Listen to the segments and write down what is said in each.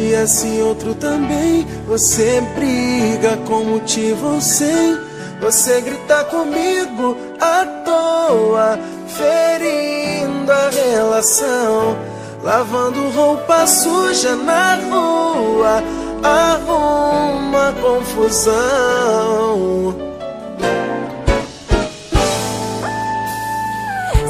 dia se outro também. Você briga com motivo ou sem. Você grita comigo à toa, ferindo a relação. Lavando roupa suja na rua, arruma confusão.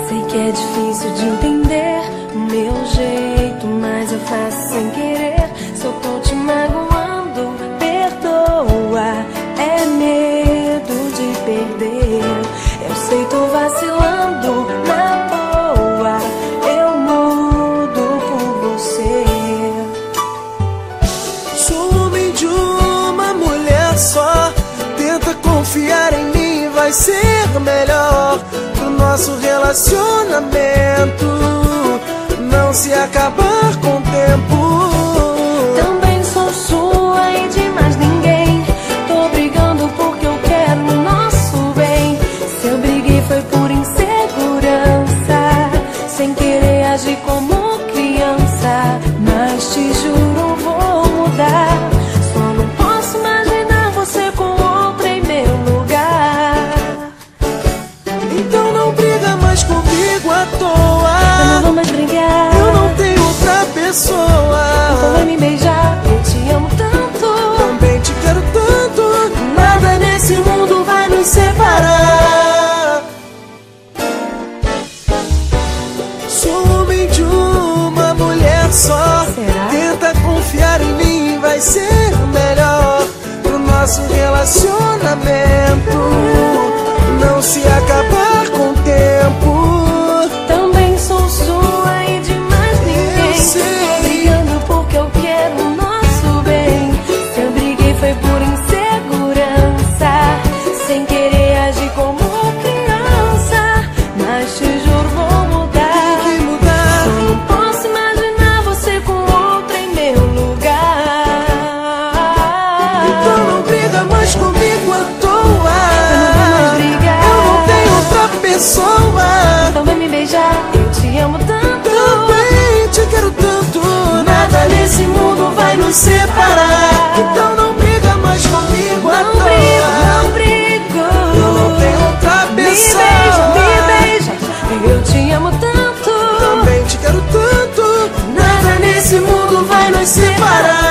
Sei que é difícil de entender o meu jeito, mas eu faço sem querer. Se eu tô te magoando, perdoa. É medo de perder. Eu sei, tô vacilando, na boa eu mudo por você. Sou homem de uma mulher só. Tenta confiar em mim, vai ser melhor pro nosso relacionamento não se acabar com o tempo. Também sou sua e de mais ninguém. Tô brigando porque eu quero o nosso bem. Se eu briguei foi por insegurança, sem querer agir como criança. Mas te juro, vou mudar. Só não posso imaginar você com outra em meu lugar. Então não briga mais comigo à toa. Eu não vou mais brigar. Eu não tenho outra pessoa. Então vai me beijar, eu te amo tanto. Também te quero tanto. Nada nesse mundo vai nos separar. Sou homem de uma mulher só. Será? Tenta confiar em mim, vai ser melhor pro nosso relacionamento não se acabar com o tempo. Também sou sua e de mais ninguém. Eu sei. Tô brigando porque eu quero o nosso bem. Se eu briguei foi por insegurança, sem querer agir como criança. Mas te juro, vou mudar. Tem que mudar. Eu não posso imaginar você com outra em meu lugar. Então não briga mais comigo à toa. Eu não vou mais brigar. Eu não tenho outra pessoa. Então vem me beijar, eu te amo tanto. Também te quero tanto. Nada nesse mundo vai nos separar. Então não briga mais comigo à Não toa. brigo, não brigo. Eu não tenho outra pessoa. Me beija, eu te amo tanto. Também te quero tanto. Nada nesse mundo vai nos separar.